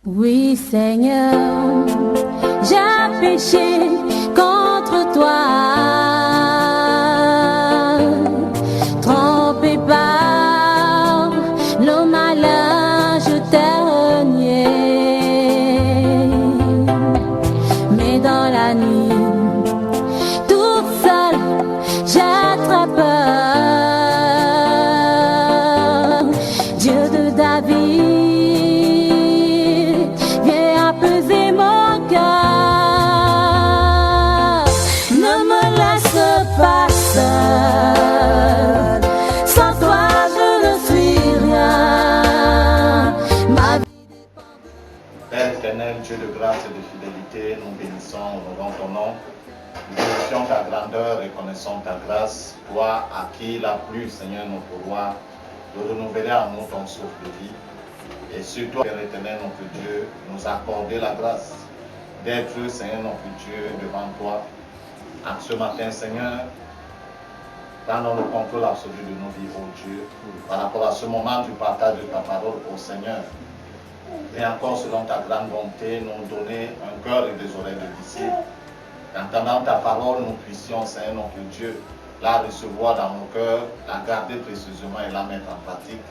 Oui, Seigneur, j'ai péché contre toi, trompé par le malin, je t'ai renié. Mais dans la nuit, toute seule, j'ai très peur. Dieu de David, sans toi je ne suis rien. Père éternel, Dieu de grâce et de fidélité, nous bénissons, honorons ton nom. Nous glorifions ta grandeur et connaissons ta grâce. Toi à qui il a plu, Seigneur notre roi, de renouveler en nous ton souffle de vie. Et surtout, Père éternel, notre Dieu, nous accorder la grâce d'être, Seigneur notre Dieu, devant toi. En ce matin, Seigneur, dans le contrôle absolu de nos vies, ô Dieu, par rapport à ce moment du partage de ta parole, ô Seigneur. Et encore, selon ta grande bonté, nous donner un cœur et des oreilles de disciples. Qu'entendant ta parole, nous puissions, Seigneur notre Dieu, la recevoir dans nos cœurs, la garder précieusement et la mettre en pratique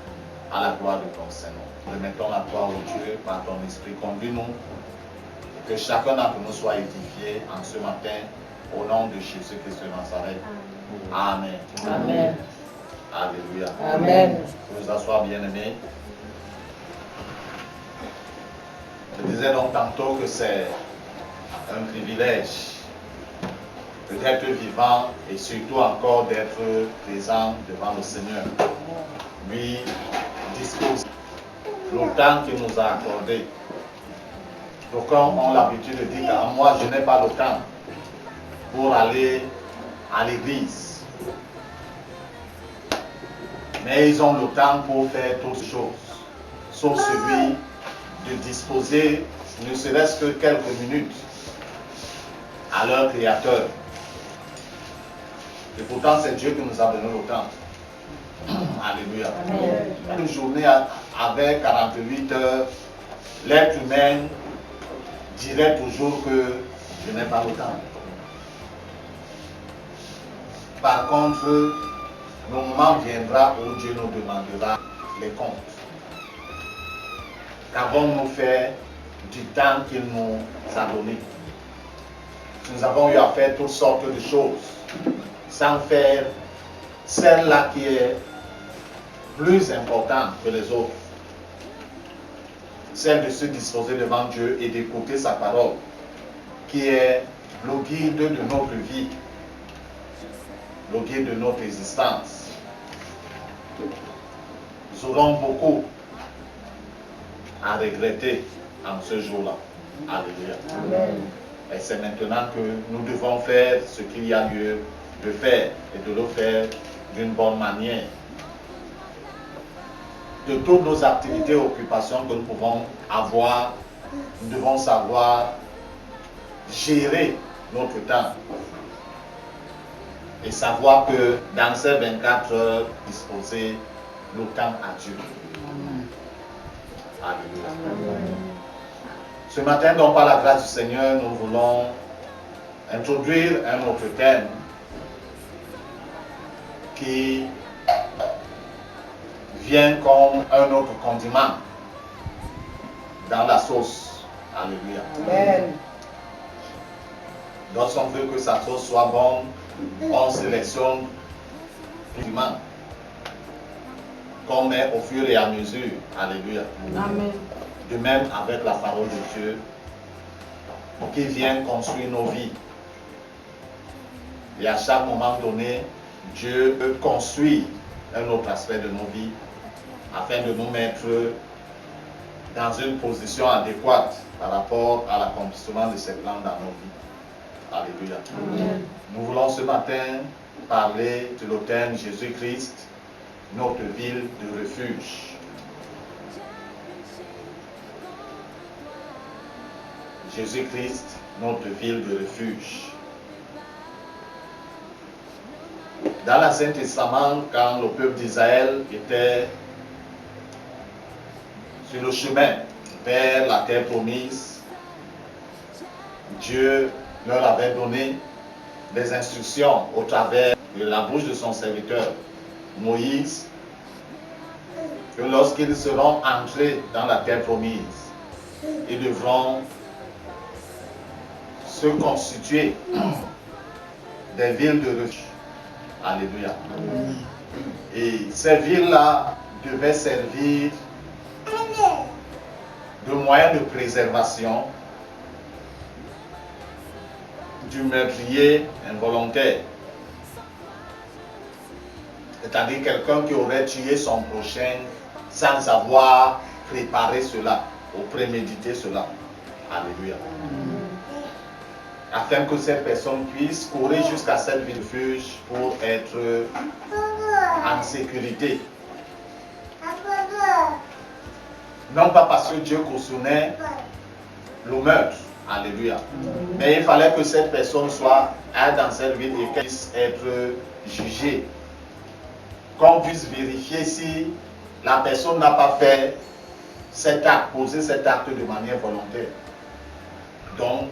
à la gloire de ton Seigneur. Remettons la toi, ô Dieu, par ton esprit, conduis-nous, que chacun d'entre nous soit édifié en ce matin, au nom de Jésus-Christ de Nazareth. Amen. Amen. Alléluia. Amen. Vous asseoir, bien-aimés. Je disais donc tantôt que c'est un privilège d'être vivant et surtout encore d'être présent devant le Seigneur. Lui dispose le temps qu'il nous a accordé. Donc ont l'habitude de dire qu'à moi je n'ai pas le temps pour aller à l'église. Mais ils ont le temps pour faire toutes choses, sauf celui de disposer ne serait-ce que quelques minutes à leur Créateur. Et pourtant c'est Dieu qui nous a donné le temps. Alléluia. Une journée avec 48 heures, l'être humain dirait toujours que je n'ai pas le temps. Par contre, le moment viendra où Dieu nous demandera les comptes. Qu'avons-nous fait du temps qu'il nous a donné? Nous avons eu à faire toutes sortes de choses, sans faire celle-là qui est plus importante que les autres. Celle de se disposer devant Dieu et d'écouter sa parole, qui est le guide de notre vie, le guide de notre existence. Nous aurons beaucoup à regretter en ce jour-là. Alléluia. Amen. Et c'est maintenant que nous devons faire ce qu'il y a lieu de faire et de le faire d'une bonne manière. De toutes nos activités et occupations que nous pouvons avoir, nous devons savoir gérer notre temps et savoir que dans ces 24 heures, disposer le temps à Dieu. Alléluia. Ce matin, donc, par la grâce du Seigneur, nous voulons introduire un autre thème qui vient comme un autre condiment dans la sauce. Alléluia. Amen. Lorsqu'on veut que sa sauce soit bonne, on sélectionne piment qu'on met au fur et à mesure. Alléluia. Amen. De même avec la parole de Dieu qui vient construire nos vies. Et à chaque moment donné, Dieu peut construire un autre aspect de nos vies afin de nous mettre dans une position adéquate par rapport à l'accomplissement de ses plans dans nos vies. Alléluia. Amen. Nous voulons ce matin parler de le thème Jésus-Christ, notre ville de refuge. Jésus-Christ, notre ville de refuge. Dans l'Ancien Testament, quand le peuple d'Israël était sur le chemin vers la terre promise, Dieu leur avait donné des instructions au travers de la bouche de son serviteur Moïse, que lorsqu'ils seront entrés dans la terre promise, ils devront se constituer des villes de refuge. Alléluia. Et ces villes-là devaient servir de moyen de préservation du meurtrier involontaire. C'est-à-dire quelqu'un qui aurait tué son prochain sans avoir préparé cela ou prémédité cela. Alléluia. Afin que cette personne puisse courir jusqu'à cette ville de refuge pour être en sécurité. Non pas parce que Dieu cautionnait le meurtre. Alléluia. Mais il fallait que cette personne soit dans cette ville et qu'elle puisse être jugée. Qu'on puisse vérifier si la personne n'a pas fait cet acte, posé cet acte de manière volontaire. Donc,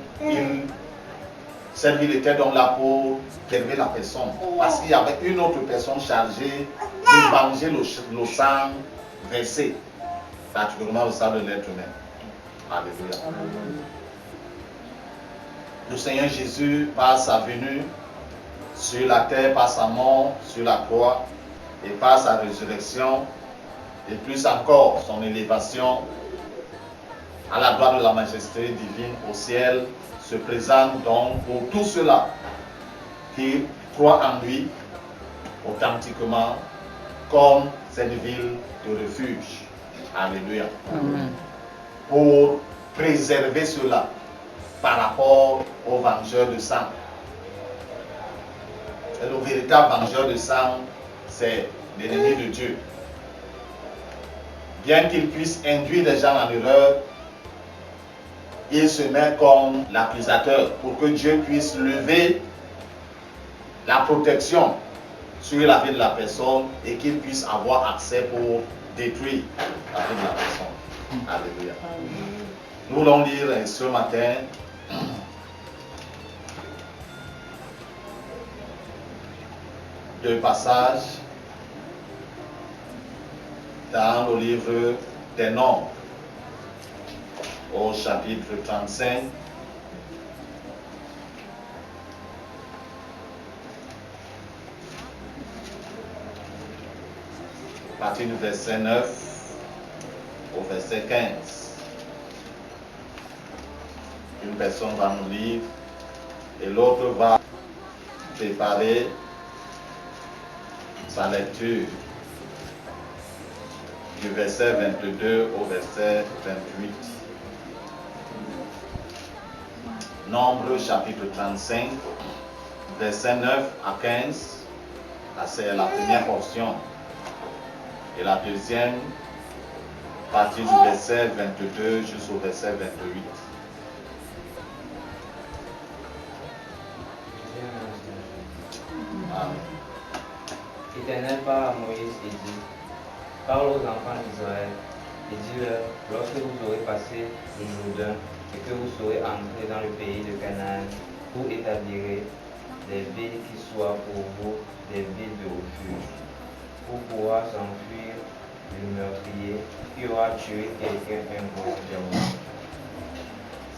cette ville était donc là pour préserver la personne. Parce qu'il y avait une autre personne chargée de venger le sang versé. Naturellement, le sang de l'être humain. Alléluia. Le Seigneur Jésus, par sa venue sur la terre, par sa mort sur la croix et par sa résurrection, et plus encore son élévation à la gloire de la majesté divine au ciel, se présente donc pour tous ceux-là qui croient en lui authentiquement comme cette ville de refuge. Alléluia. Amen. Pour préserver cela par rapport au vengeur de sang. Et le véritable vengeur de sang, c'est l'ennemi de Dieu. Bien qu'il puisse induire les gens en erreur, il se met comme l'accusateur pour que Dieu puisse lever la protection sur la vie de la personne et qu'il puisse avoir accès pour détruire la vie de la personne. Alléluia. Nous allons lire ce matin deux passages dans le livre des Nombres, au chapitre 35. À partir du verset 9 au verset 15. Une personne va nous lire et l'autre va préparer sa lecture du verset 22 au verset 28. Nombre chapitre 35, verset 9 à 15. C'est la première portion. Et la deuxième partie du verset 22 jusqu'au verset 28. Amen. L'Éternel parle à Moïse et dit, parle aux enfants d'Israël et dis-leur, lorsque vous aurez passé le Jourdain et que vous serez entrés dans le pays de Canaan, vous établirez des villes qui soient pour vous des villes de refuge, pour pouvoir s'enfuir du meurtrier qui aura tué quelqu'un involontairement.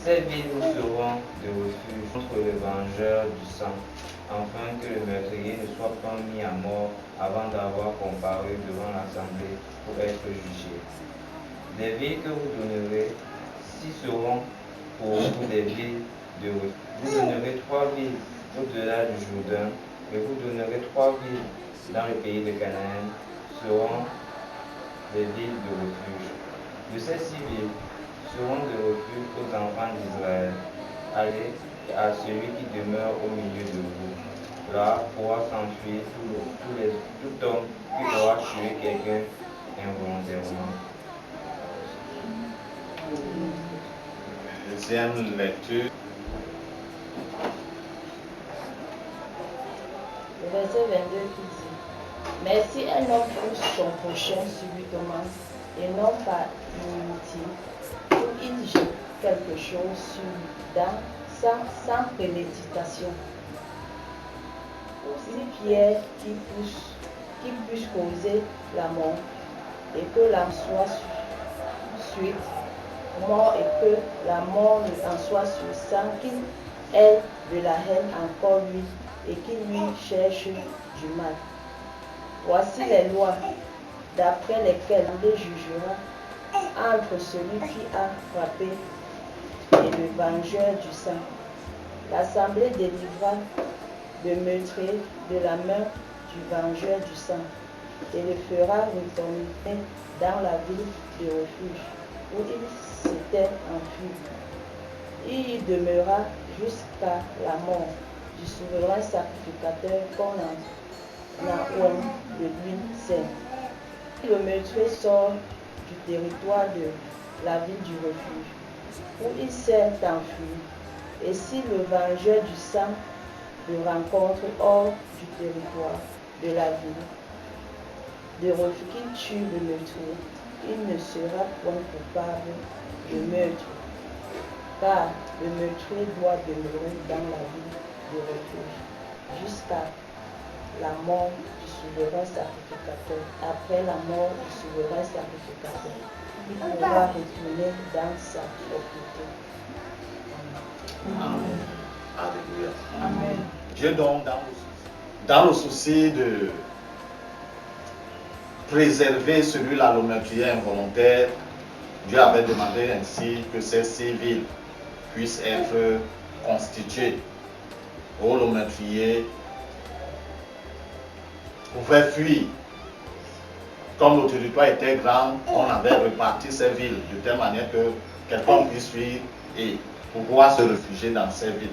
Ces villes vous seront de refuge contre le vengeur du sang, afin que le meurtrier ne soit pas mis à mort avant d'avoir comparu devant l'assemblée pour être jugé. Les villes que vous donnerez, si seront pour vous des villes de refuge. Vous donnerez 3 villes au-delà du Jourdain, et vous donnerez 3 villes dans le pays de Canaan, seront des villes de refuge. De ces 6 villes seront de refuge aux enfants d'Israël. Allez à celui qui demeure au milieu de vous. Là pourra s'enfuir tout homme qui aura tué quelqu'un involontairement. Deuxième lecture. Le verset 22 qui dit, mais si un homme touche son prochain subitement et non par inimitié, vous quelque chose sans préméditation. Aussi Pierre qui puisse causer la mort et que l'âme soit suite mort et que la mort en soit sûre sans qu'il ait de la haine encore lui et qu'il lui cherche du mal. Voici les lois d'après lesquelles on les jugera entre celui qui a frappé et le vengeur du sang. L'assemblée délivra le meurtrier de la main du vengeur du sang et le fera retourner dans la ville de refuge où il s'était enfui. Il y demeura jusqu'à la mort du souverain sacrificateur qu'on a oint de l'huile sainte. Le meurtrier sort du territoire de la ville du refuge où il s'est enfui. Et si le vengeur du sang le rencontre hors du territoire de la ville de refuge, qu'il tue le meurtrier, il ne sera point coupable de meurtre, car le meurtrier doit demeurer dans la ville de refuge jusqu'à la mort du souverain sacrificateur. Après la mort du souverain sacrificateur, il pourra retourner dans sa propriété. Amen. Alléluia. Amen. Dieu donc, dans le souci de préserver celui-là, le meurtrier involontaire, Dieu avait demandé ainsi que ces civils puissent être constitués. Oh, le meurtrier pouvait fuir. Comme le territoire était grand, on avait réparti ces villes de telle manière que quelqu'un puisse fuir et pouvoir se réfugier dans ces villes,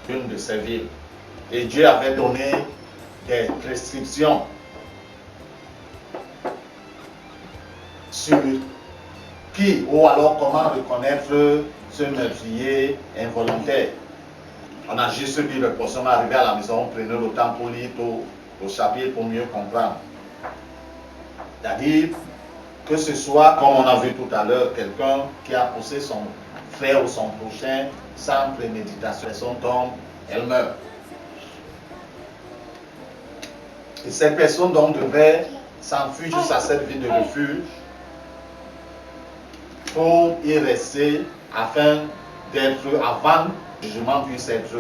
une de ces villes. Et Dieu avait donné des prescriptions sur qui ou alors comment reconnaître ce meurtrier involontaire. On a juste dit le poisson arrivé à la maison, prenez le temps pour lire au chapitre pour mieux comprendre. C'est-à-dire que ce soit, comme on a vu tout à l'heure, quelqu'un qui a poussé son frère ou son prochain sans préméditation, son tombe, elle meurt. Et cette personne donc devait s'enfuir jusqu'à cette ville de refuge pour y rester afin d'être, avant que le jugement puisse être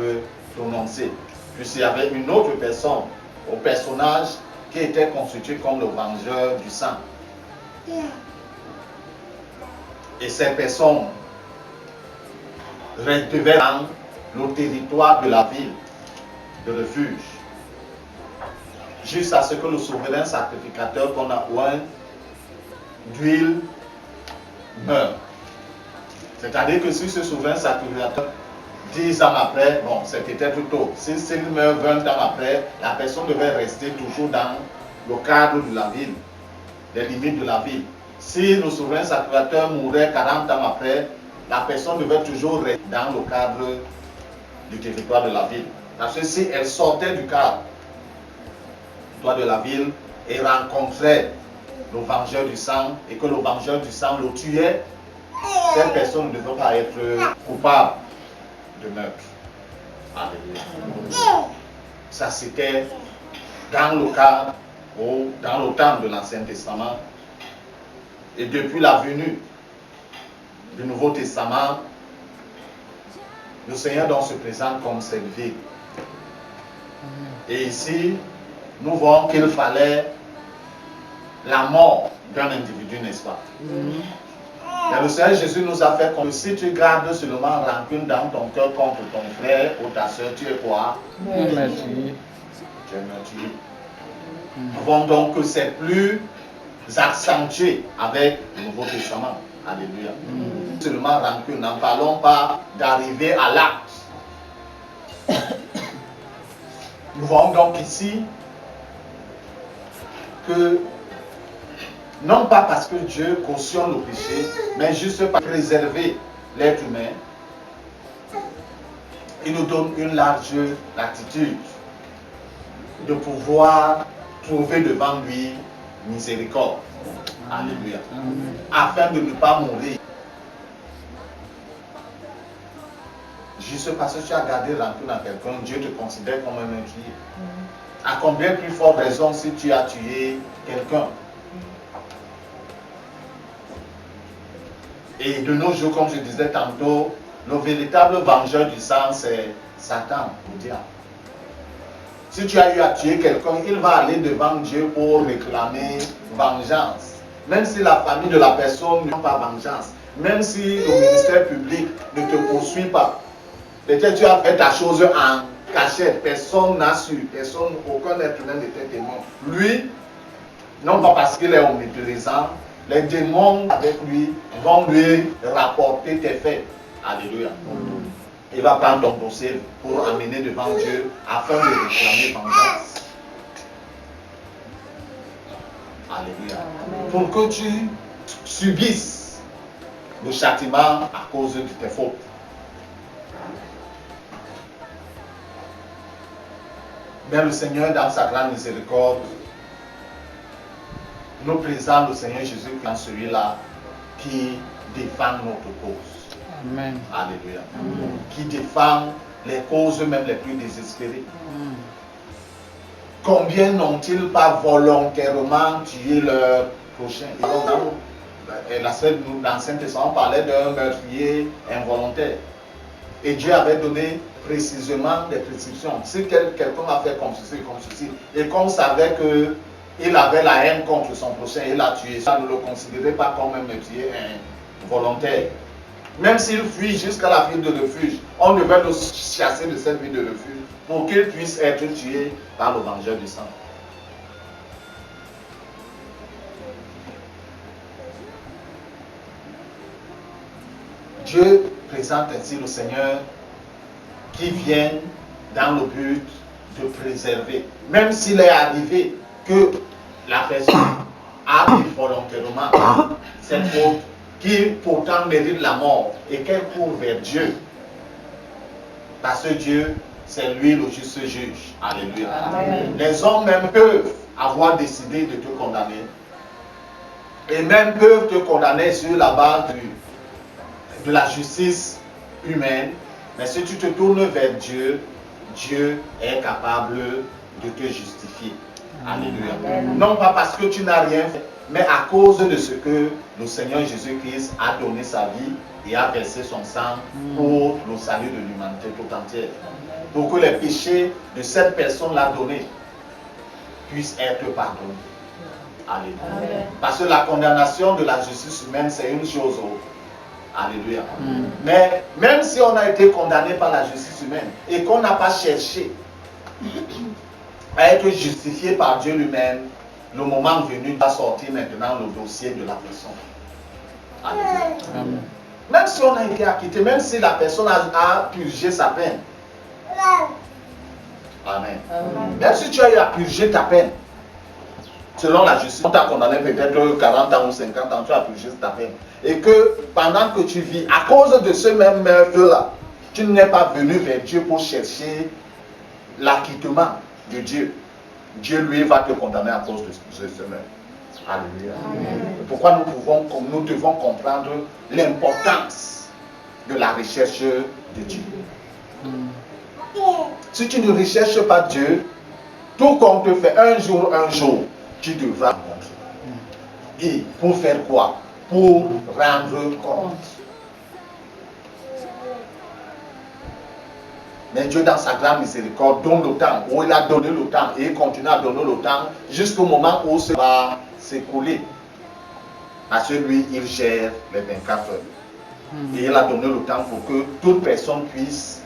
prononcé. Puisqu'il y avait une autre personne, au personnage qui était constitué comme le vengeur du sang. Et cette personne devait dans le territoire de la ville de refuge, jusqu'à ce que le souverain sacrificateur qu'on a oint d'huile meurt. C'est-à-dire que si ce souverain sacrificateur 10 ans après, bon, c'était peut-être tôt. S'il meurt 20 ans après, la personne devait rester toujours dans le cadre de la ville, les limites de la ville. Si le souverain sacrificateur mourait 40 ans après, la personne devait toujours rester dans le cadre du territoire de la ville. Parce que si elle sortait du cadre de la ville et rencontrait le vengeur du sang et que le vengeur du sang le tuait, cette personne ne devait pas être coupable de meurtre. Alléluia. Ça c'était dans le cadre ou dans le temps de l'Ancien Testament. Et depuis la venue du Nouveau Testament, le Seigneur donc se présente comme cette vie. Et ici, nous voyons qu'il fallait la mort d'un individu, n'est-ce pas? Mais le Seigneur Jésus nous a fait comme si tu gardes seulement rancune dans ton cœur contre ton frère ou ta soeur, tu es quoi? Tu es meurtrier. Nous voyons donc que c'est plus accentué avec le Nouveau Testament. Alléluia. Seulement rancune, n'en parlons pas d'arriver à l'acte. Nous voyons donc ici que non pas parce que Dieu cautionne le péché, mais juste pour préserver l'être humain, il nous donne une large latitude de pouvoir trouver devant lui miséricorde. Alléluia. Afin de ne pas mourir juste parce que tu as gardé rancune à quelqu'un, Dieu te considère comme un meurtrier. À combien plus forte raison si tu as tué quelqu'un? Et de nos jours, comme je disais tantôt, le véritable vengeur du sang, c'est Satan, le diable. Si tu as eu à tuer quelqu'un, il va aller devant Dieu pour réclamer vengeance. Même si la famille de la personne n'a pas vengeance, même si le ministère public ne te poursuit pas, peut-être tu as fait ta chose en cachette, personne n'a su, personne, aucun être humain n'était témoin. Lui, non pas parce qu'il est omniprésent, les démons avec lui vont lui rapporter tes faits. Alléluia. Il va prendre ton dossier pour amener devant Dieu afin de réclamer vengeance. Alléluia. Pour que tu subisses le châtiment à cause de tes fautes. Mais le Seigneur, dans sa grande miséricorde, nous présente le Seigneur Jésus comme celui-là qui défend notre cause. Amen. Alléluia. Qui défend les causes même les plus désespérées. Combien n'ont-ils pas volontairement tué leur prochain? Et dans l'Ancien Testament, on parlait d'un meurtrier involontaire. Et Dieu avait donné précisément des prescriptions. Si quelqu'un a fait comme ceci, et qu'on savait qu'il avait la haine contre son prochain, il l'a tué, ça ne le considérait pas comme un meurtrier involontaire. Même s'il fuit jusqu'à la ville de refuge, on devait le chasser de cette ville de refuge pour qu'il puisse être tué par le vengeur du sang. Dieu présente ainsi le Seigneur qui vient dans le but de préserver. Même s'il est arrivé que la personne a pris volontairement cette faute qui pourtant mérite la mort et qu'elle court vers Dieu. Parce que Dieu, c'est lui le juste juge. Alléluia. Amen. Les hommes même peuvent avoir décidé de te condamner. Et même peuvent te condamner sur la base de la justice humaine. Mais si tu te tournes vers Dieu, Dieu est capable de te justifier. Alléluia. Amen. Non pas parce que tu n'as rien fait, mais à cause de ce que le Seigneur Jésus-Christ a donné sa vie et a versé son sang pour le salut de l'humanité tout entière. Pour que les péchés de cette personne-là donnée puissent être pardonnés. Alléluia. Amen. Parce que la condamnation de la justice humaine, c'est une chose. Alléluia. Mais même si on a été condamné par la justice humaine et qu'on n'a pas cherché à être justifié par Dieu lui-même, le moment venu va sortir maintenant le dossier de la personne. Alléluia. Amen. Même si on a été acquitté, même si la personne a purgé sa peine. Amen. Amen. Même si tu as eu à purger ta peine, selon la justice, on t'a condamné peut-être 40 ans ou 50 ans, tu as purgé ta peine. Et que pendant que tu vis, à cause de ce même meurtre-là, tu n'es pas venu vers Dieu pour chercher l'acquittement de Dieu. Dieu, lui, va te condamner à cause de ce meurtre. Alléluia. Pourquoi nous devons comprendre l'importance de la recherche de Dieu. Si tu ne recherches pas Dieu, tout qu'on te fait un jour, tu devras rencontrer. Et pour faire quoi? Pour rendre compte. Mais Dieu, dans sa grande miséricorde, donne le temps, où il a donné le temps, et il continue à donner le temps jusqu'au moment où ça va s'écouler. Parce que lui, il gère les 24 heures. Et il a donné le temps pour que toute personne puisse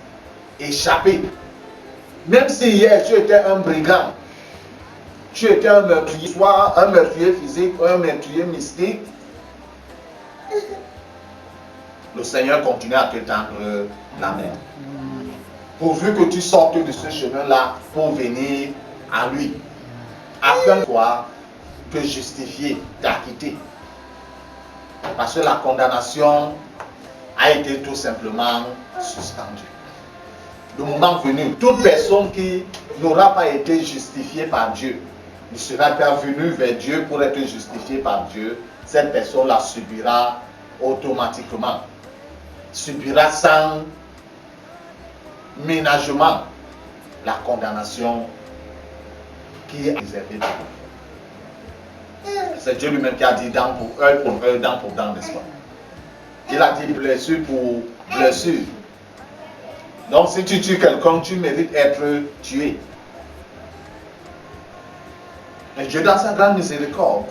échapper. Même si hier tu étais un brigand, tu étais un meurtrier, soit un meurtrier physique ou un meurtrier mystique, le Seigneur continue à te tendre la main. Pourvu que tu sortes de ce chemin-là pour venir à lui, afin de toi te justifier, t'acquitter. Parce que la condamnation a été tout simplement suspendue. Le moment venu, toute personne qui n'aura pas été justifiée par Dieu, ne sera pas venue vers Dieu pour être justifiée par Dieu, cette personne la subira automatiquement. Subira sans ménagement, la condamnation qui est réservée pour nous. C'est Dieu lui-même qui a dit dent pour œil, dent pour dent, n'est-ce pas? Il a dit blessure pour blessure. Donc si tu tues quelqu'un, tu mérites d'être tué. Mais Dieu, dans sa grande miséricorde,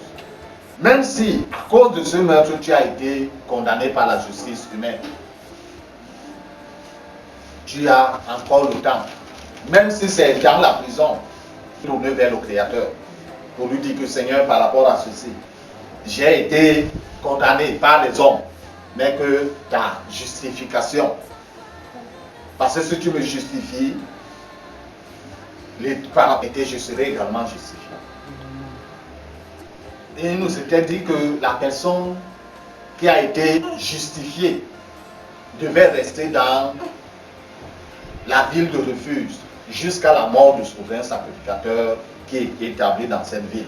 même si à cause de ce meurtre, tu as été condamné par la justice humaine, tu as encore le temps, même si c'est dans la prison, tourner vers le Créateur pour lui dire que Seigneur, par rapport à ceci, j'ai été condamné par les hommes, mais que ta justification, parce que si tu me justifies, par la je serai également justifié. Et il nous était dit que la personne qui a été justifiée devait rester dans la ville de refuge jusqu'à la mort du souverain sacrificateur qui est établi dans cette ville.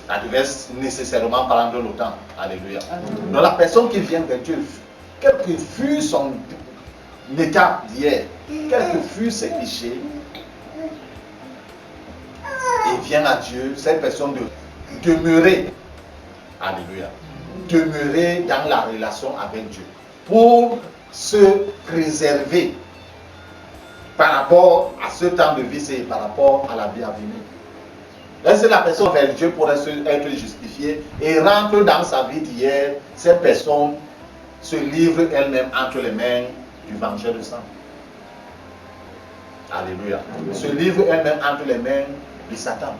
Ça devait nécessairement prendre le temps. Alléluia. Donc la personne qui vient vers Dieu, quel que fût son état d'hier, quels que fût ses péchés, et vient à Dieu, cette personne de demeurer, alléluia, demeurer dans la relation avec Dieu pour se préserver par rapport à ce temps de vie et par rapport à la vie à venir. Laissez la personne vers Dieu pour être justifiée et rentre dans sa vie d'hier. Cette personne se livre elle-même entre les mains du vengeur de sang. Alléluia. Se livre elle-même entre les mains de Satan.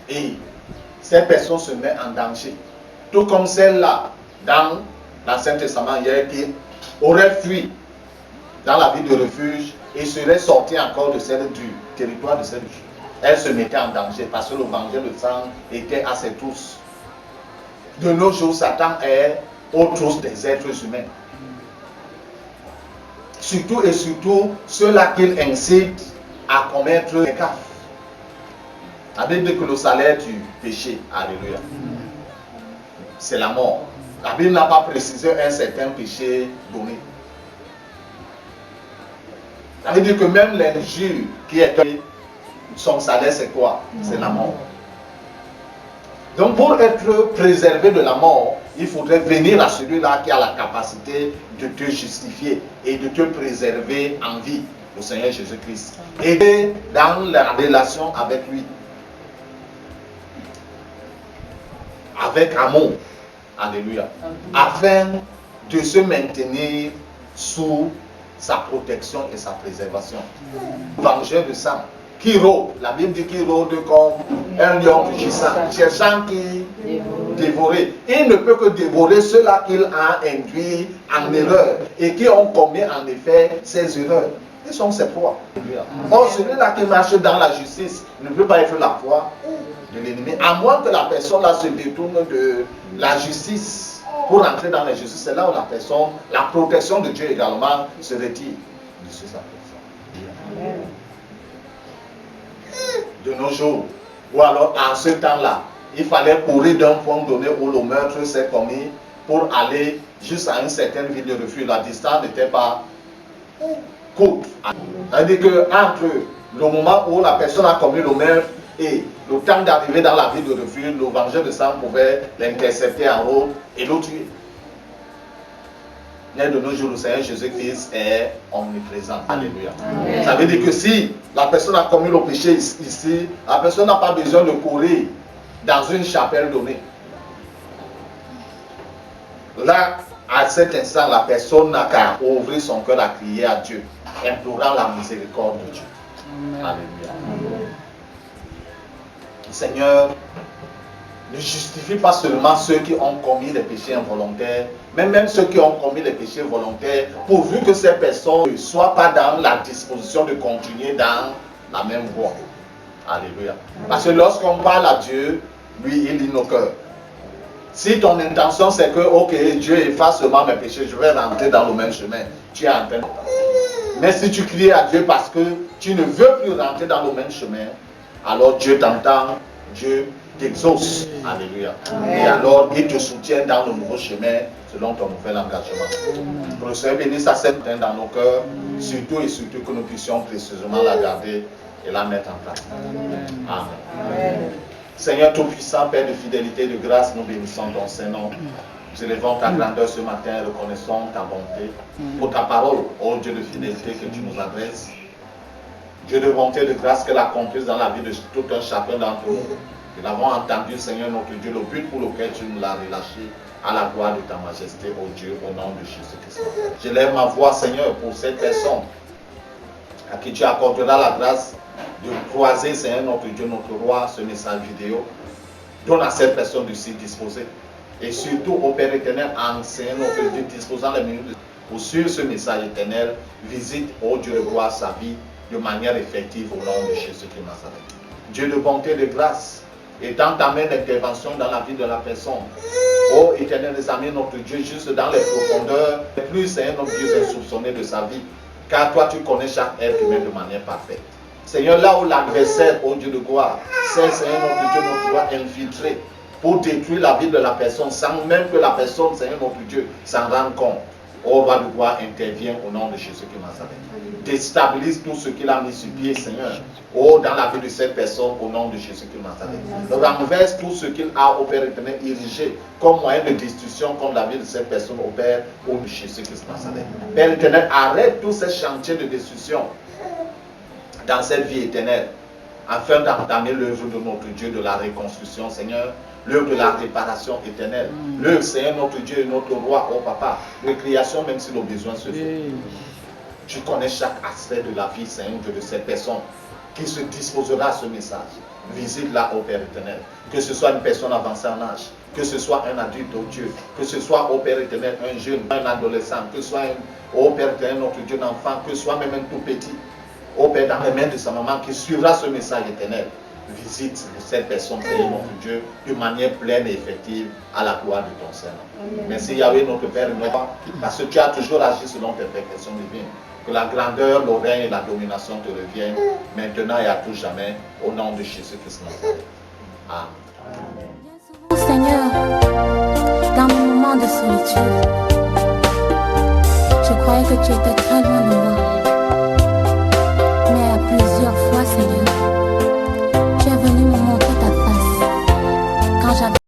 Et cette personne se met en danger. Tout comme celle-là, dans l'Ancien Testament hier, qui aurait fui dans la ville de refuge et serait sortie encore de celle du territoire de cette ville. Elle se mettait en danger parce que le vengeur de sang était à ses trousses. De nos jours, Satan est aux trousses des êtres humains. Surtout et surtout ceux-là qu'il incite à commettre des gaffes. La Bible dit que le salaire du péché, alléluia, c'est la mort. La Bible n'a pas précisé un certain péché donné. Ça veut dire que même l'injure qui est son salaire, c'est quoi? C'est la mort. Donc pour être préservé de la mort, il faudrait venir à celui-là qui a la capacité de te justifier et de te préserver en vie, le Seigneur Jésus-Christ. Et dans la relation avec lui, avec amour, alléluia, afin de se maintenir sous sa protection et sa préservation. Vengeur de sang, qui rôde, la Bible dit qu'il rôde comme un lion rugissant, cherchant qui dévorer. Il ne peut que dévorer ceux-là qu'il a induits en erreur et qui ont commis en effet ces erreurs. Ils sont ses proies. Or, celui-là qui marche dans la justice ne peut pas être la proie de l'ennemi, à moins que la personne là se détourne de la justice pour entrer dans la justice. C'est là où la personne, la protection de Dieu également se retire de sa personne. De nos jours, ou alors en ce temps-là, il fallait courir d'un point donné où le meurtre s'est commis pour aller jusqu'à une certaine ville de refuge. La distance n'était pas courte. C'est-à-dire qu'entre le moment où la personne a commis le meurtre et le temps d'arriver dans la ville de refuge, le vengeur de sang pouvait l'intercepter en route et le tuer. Mais de nos jours, le Seigneur Jésus-Christ est omniprésent. Alléluia. Amen. Ça veut dire que si la personne a commis le péché ici, la personne n'a pas besoin de courir dans une chapelle donnée. Là, à cet instant, la personne n'a qu'à ouvrir son cœur à crier à Dieu, implorant la miséricorde de Dieu. Amen. Alléluia. Amen. Seigneur, ne justifie pas seulement ceux qui ont commis les péchés involontaires, mais même ceux qui ont commis les péchés volontaires, pourvu que ces personnes ne soient pas dans la disposition de continuer dans la même voie. Alléluia. Parce que lorsqu'on parle à Dieu, lui, il lit nos cœurs. Si ton intention c'est que, ok, Dieu efface seulement mes péchés, je vais rentrer dans le même chemin, tu es en train de... Mais si tu cries à Dieu parce que tu ne veux plus rentrer dans le même chemin, alors Dieu t'entend, Dieu t'exauce. Alléluia. Et alors, il te soutient dans le nouveau chemin selon ton nouvel engagement. Que le Seigneur bénisse sa sainte main dans nos cœurs, surtout et surtout que nous puissions précieusement la garder et la mettre en place. Amen. Seigneur Tout-Puissant, Père de fidélité et de grâce, nous bénissons ton Saint-Nom. Nous élevons ta grandeur ce matin et reconnaissons ta bonté pour ta parole, ô Dieu de fidélité que tu nous adresses. Dieu de bonté et de grâce qu'elle accomplisse dans la vie de tout un chacun d'entre nous. Nous l'avons entendu, Seigneur notre Dieu, le but pour lequel tu nous l'as relâché, à la gloire de ta majesté, ô Dieu, au nom de Jésus-Christ. Je lève ma voix, Seigneur, pour cette personne à qui tu accorderas la grâce de croiser, Seigneur notre Dieu, notre roi, ce message vidéo. Donne à cette personne de s'y disposer. Et surtout au Père éternel, enseigne notre Dieu, disposant les minutes pour suivre ce message éternel. Visite, ô Dieu de gloire, sa vie de manière effective au nom de Jésus-Christ Nazareth. Dieu de bonté et de grâce, étends ta main d'intervention dans la vie de la personne. Ô éternel des amis, notre Dieu, juste dans les profondeurs, les plus, Seigneur notre Dieu, insoupçonné de sa vie. Car toi, tu connais chaque être humain de manière parfaite. Seigneur, là où l'adversaire, ô Dieu de gloire, c'est, Seigneur notre Dieu, notre gloire infiltré pour détruire la vie de la personne, sans même que la personne, Seigneur notre Dieu, s'en rende compte. Ô roi de gloire, intervient au nom de Jésus-Christ Nazareth. Déstabilise tout ce qu'il a mis sur pied, Seigneur. Oh, dans la vie de cette personne, au nom de Jésus-Christ Nazareth. Renverse tout ce qu'il a, au Père éternel, érigé comme moyen de destruction contre la vie de cette personne, au Père, au nom de Jésus-Christ Nazareth. Père éternel, arrête tous ces chantiers de destruction dans cette vie éternelle, afin d'entamer l'œuvre de notre Dieu de la reconstruction, Seigneur, l'œuvre de la réparation éternelle, l'œuvre, Seigneur, notre Dieu et notre roi, oh Papa, de création, même si le besoin se fait. Tu connais chaque aspect de la vie, Seigneur, de cette personne qui se disposera à ce message. Visite-la, ô Père éternel. Que ce soit une personne avancée en âge, que ce soit un adulte, ô Dieu, que ce soit, ô Père éternel, un jeune, un adolescent, que ce soit, ô Père éternel, notre Dieu, un enfant, que ce soit même un tout petit, ô Père, dans les mains de sa maman, qui suivra ce message éternel. Visite cette personne, Seigneur, notre Dieu, de manière pleine et effective à la gloire de ton Seigneur. Merci, Yahweh, notre Père, parce que tu as toujours agi selon tes perfections divines. Que la grandeur, le règne et la domination te reviennent maintenant et à tout jamais, au nom de Jésus-Christ. Amen. Bien souvent, Seigneur, dans mon moment de solitude, je croyais que tu étais très loin de moi.